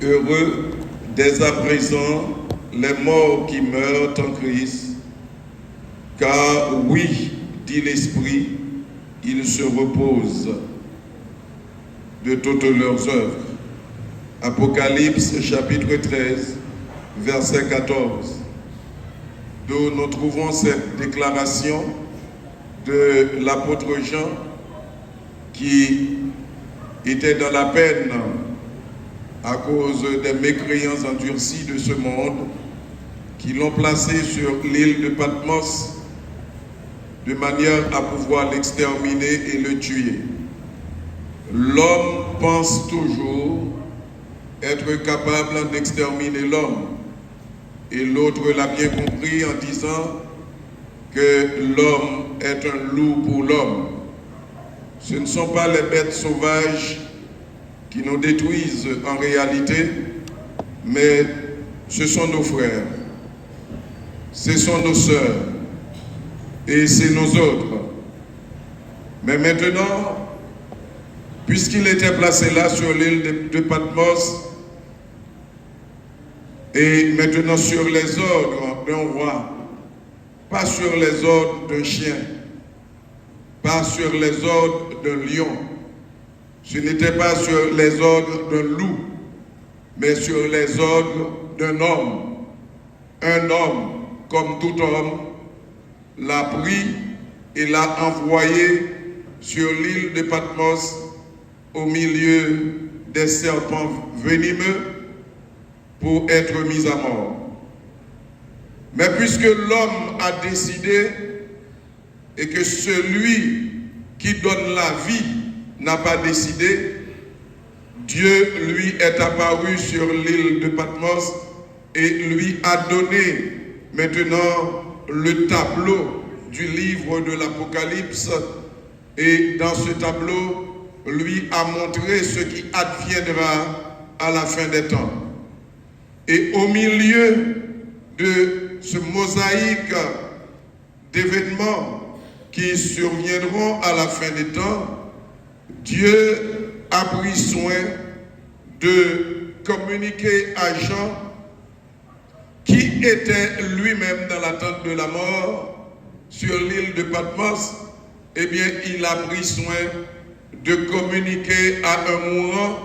Heureux dès à présent les morts qui meurent en Christ, car oui, dit l'Esprit, ils se reposent de toutes leurs œuvres. Apocalypse chapitre 13, verset 14, d'où nous trouvons cette déclaration de l'apôtre Jean qui était dans la peine à cause des mécréants endurcis de ce monde qui l'ont placé sur l'île de Patmos de manière à pouvoir l'exterminer et le tuer. L'homme pense toujours être capable d'exterminer l'homme. Et l'autre l'a bien compris en disant que l'homme est un loup pour l'homme. Ce ne sont pas les bêtes sauvages qui nous détruisent en réalité, mais ce sont nos frères, ce sont nos sœurs et c'est nos autres. Mais maintenant, puisqu'il était placé là sur l'île de Patmos, et maintenant sur les ordres d'un roi, pas sur les ordres d'un chien, pas sur les ordres d'un lion, ce n'était pas sur les ordres d'un loup, mais sur les ordres d'un homme. Un homme, comme tout homme, l'a pris et l'a envoyé sur l'île de Patmos au milieu des serpents venimeux pour être mis à mort. Mais puisque l'homme a décidé et que celui qui donne la vie n'a pas décidé, Dieu lui est apparu sur l'île de Patmos et lui a donné maintenant le tableau du livre de l'Apocalypse, et dans ce tableau lui a montré ce qui adviendra à la fin des temps. Et au milieu de ce mosaïque d'événements qui surviendront à la fin des temps, Dieu a pris soin de communiquer à Jean, qui était lui-même dans l'attente de la mort sur l'île de Patmos. Eh bien, il a pris soin de communiquer à un mourant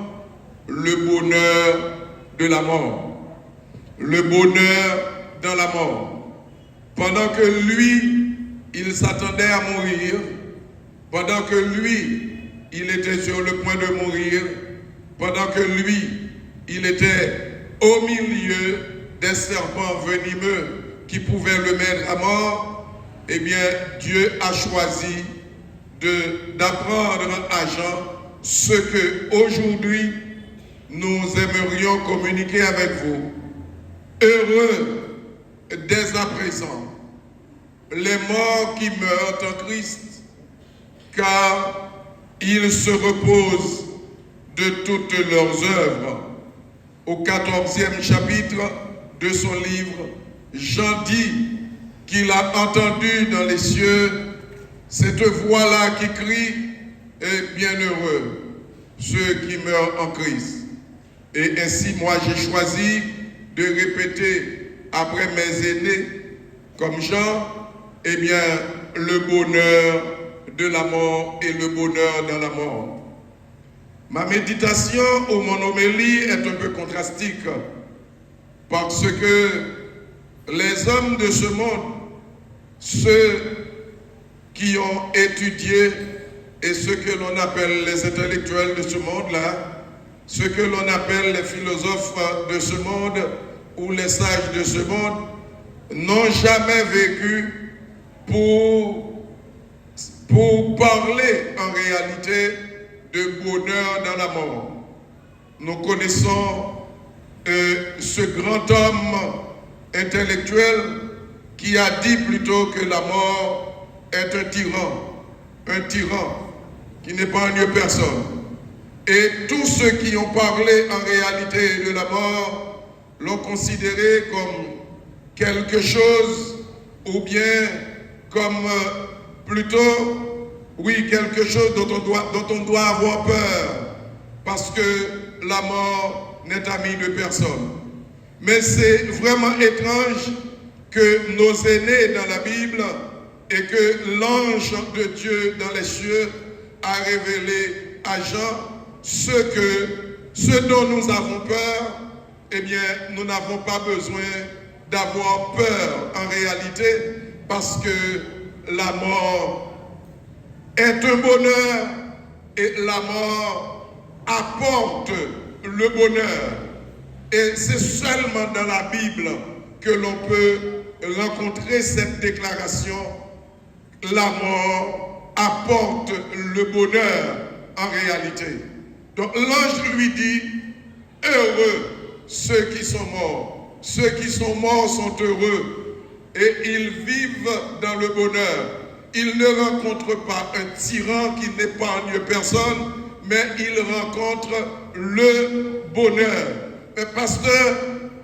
le bonheur de la mort. Le bonheur dans la mort. Pendant que lui, il s'attendait à mourir, pendant que lui, il était sur le point de mourir, pendant que lui, il était au milieu des serpents venimeux qui pouvaient le mettre à mort, eh bien, Dieu a choisi d'apprendre à Jean ce que aujourd'hui nous aimerions communiquer avec vous. Heureux dès à présent les morts qui meurent en Christ, car ils se reposent de toutes leurs œuvres. Au 14e chapitre de son livre, Jean dit qu'il a entendu dans les cieux cette voix-là qui crie « Et bienheureux ceux qui meurent en Christ ». Et ainsi, moi, j'ai choisi de répéter après mes aînés, comme Jean, eh bien, le bonheur de la mort et le bonheur dans la mort. Ma méditation ou mon homélie est un peu contrastique parce que les hommes de ce monde, ceux qui ont étudié et ceux que l'on appelle les intellectuels de ce monde-là, ceux que l'on appelle les philosophes de ce monde ou les sages de ce monde, n'ont jamais vécu pour parler en réalité de bonheur dans la mort. Nous connaissons ce grand homme intellectuel qui a dit plutôt que la mort est un tyran qui n'est pas un personne. Et tous ceux qui ont parlé en réalité de la mort l'ont considéré comme quelque chose, ou bien comme plutôt, oui, quelque chose dont on doit avoir peur, parce que la mort n'est ami de personne. Mais c'est vraiment étrange que nos aînés dans la Bible et que l'ange de Dieu dans les cieux a révélé à Jean ce dont nous avons peur, eh bien, nous n'avons pas besoin d'avoir peur en réalité, parce que la mort est un bonheur et la mort apporte le bonheur. Et c'est seulement dans la Bible que l'on peut rencontrer cette déclaration: la mort apporte le bonheur en réalité. Donc l'ange lui dit: heureux ceux qui sont morts. Ceux qui sont morts sont heureux et ils vivent dans le bonheur. Ils ne rencontrent pas un tyran qui n'épargne personne, mais ils rencontrent le bonheur. Mais pasteur,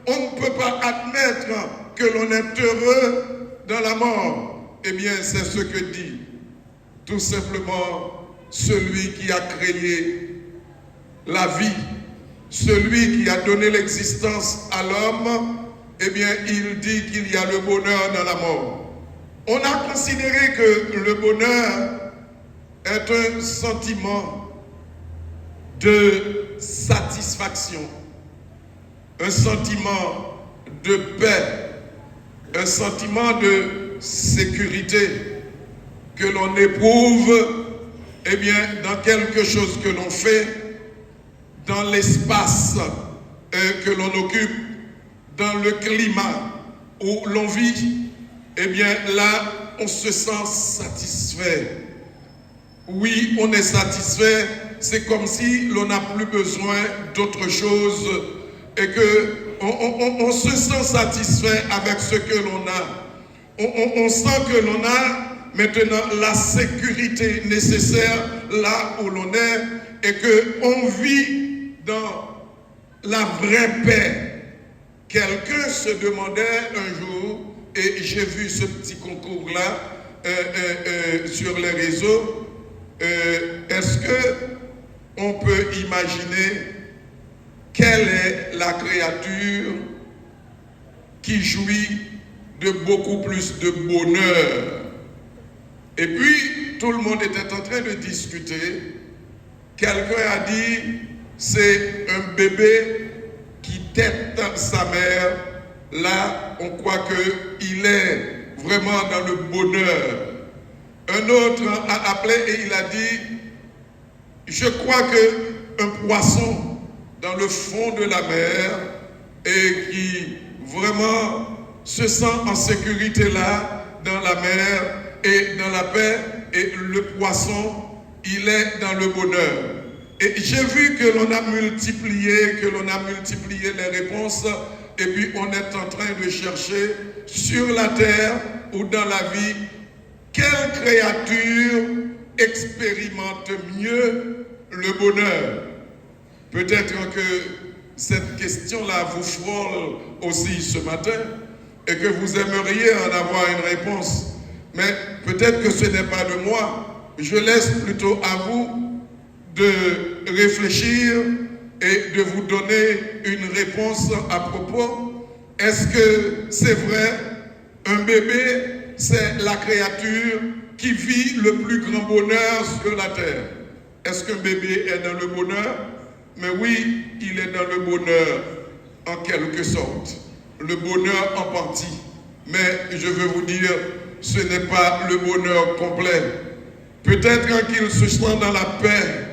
on ne peut pas admettre que l'on est heureux dans la mort. Eh bien, c'est ce que dit tout simplement celui qui a créé la vie, celui qui a donné l'existence à l'homme. Eh bien, il dit qu'il y a le bonheur dans la mort. On a considéré que le bonheur est un sentiment de satisfaction, un sentiment de paix, un sentiment de sécurité que l'on éprouve, eh bien, dans quelque chose que l'on fait, dans l'espace que l'on occupe, dans le climat où l'on vit. Eh bien, là, on se sent satisfait. Oui, on est satisfait. C'est comme si l'on n'a plus besoin d'autre chose et que on se sent satisfait avec ce que l'on a. On sent que l'on a maintenant la sécurité nécessaire là où l'on est et qu'on vit dans la vraie paix. Quelqu'un se demandait un jour, et j'ai vu ce petit concours-là sur les réseaux, est-ce qu'on peut imaginer quelle est la créature qui jouit de beaucoup plus de bonheur? Et puis, tout le monde était en train de discuter. Quelqu'un a dit, c'est un bébé qui tète sa mère. Là, on croit qu'il est vraiment dans le bonheur. Un autre a appelé et il a dit, je crois qu'un poisson dans le fond de la mer et qui vraiment se sent en sécurité là, dans la mer et dans la paix, et le poisson, il est dans le bonheur. Et j'ai vu que l'on a multiplié les réponses, et puis on est en train de chercher sur la terre ou dans la vie, quelle créature expérimente mieux le bonheur? Peut-être que cette question-là vous frôle aussi ce matin et que vous aimeriez en avoir une réponse. Mais peut-être que ce n'est pas de moi. Je laisse plutôt à vous de réfléchir et de vous donner une réponse à propos. Est-ce que c'est vrai, un bébé, c'est la créature qui vit le plus grand bonheur sur la terre? Est-ce qu'un bébé est dans le bonheur? Mais oui, il est dans le bonheur en quelque sorte. Le bonheur en partie. Mais je veux vous dire, ce n'est pas le bonheur complet. Peut-être qu'il se sent dans la paix.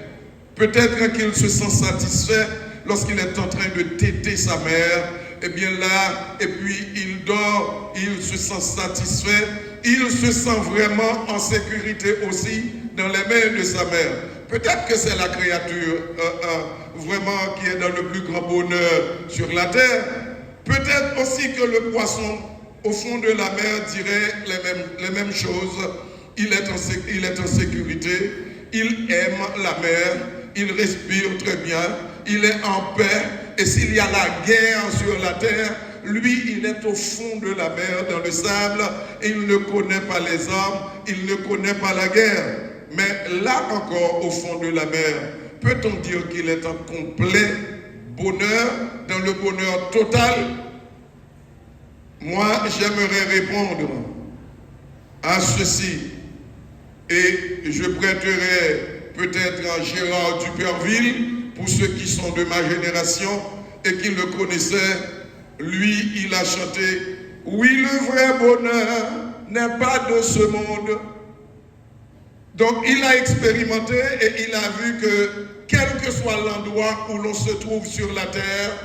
Peut-être qu'il se sent satisfait lorsqu'il est en train de téter sa mère. Et bien là, et puis il dort, il se sent satisfait. Il se sent vraiment en sécurité aussi dans les mains de sa mère. Peut-être que c'est la créature vraiment qui est dans le plus grand bonheur sur la terre. Peut-être aussi que le poisson au fond de la mer dirait les mêmes choses. Il est en sécurité, il aime la mer, il respire très bien, il est en paix. Et s'il y a la guerre sur la terre, lui, il est au fond de la mer, dans le sable, et il ne connaît pas les armes, il ne connaît pas la guerre. Mais là encore, au fond de la mer, peut-on dire qu'il est en complet bonheur, dans le bonheur total, moi j'aimerais répondre à ceci. Et je prêterai peut-être à Gérard Duperville, pour ceux qui sont de ma génération et qui le connaissaient. Lui, il a chanté « Oui, le vrai bonheur n'est pas de ce monde ». Donc, il a expérimenté et il a vu que quel que soit l'endroit où l'on se trouve sur la terre,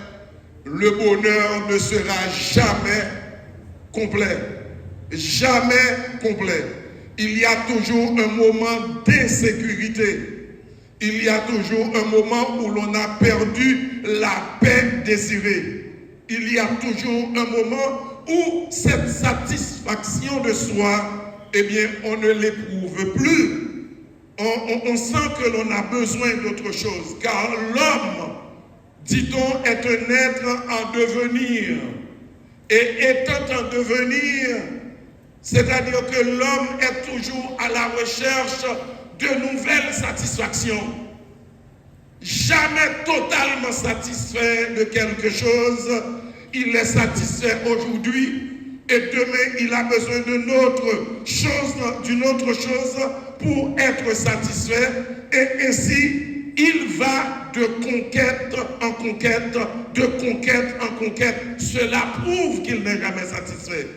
le bonheur ne sera jamais complet. Jamais complet. Il y a toujours un moment d'insécurité. Il y a toujours un moment où l'on a perdu la paix désirée. Il y a toujours un moment où cette satisfaction de soi, eh bien, on ne l'éprouve plus. On sent que l'on a besoin d'autre chose, car l'homme, dit-on, est un être en devenir. Et étant en devenir, c'est-à-dire que l'homme est toujours à la recherche de nouvelles satisfactions. Jamais totalement satisfait de quelque chose. Il est satisfait aujourd'hui et demain il a besoin d'une autre chose pour être satisfait. Et ainsi, il va de conquête en conquête, de conquête en conquête. Cela prouve qu'il n'est jamais satisfait.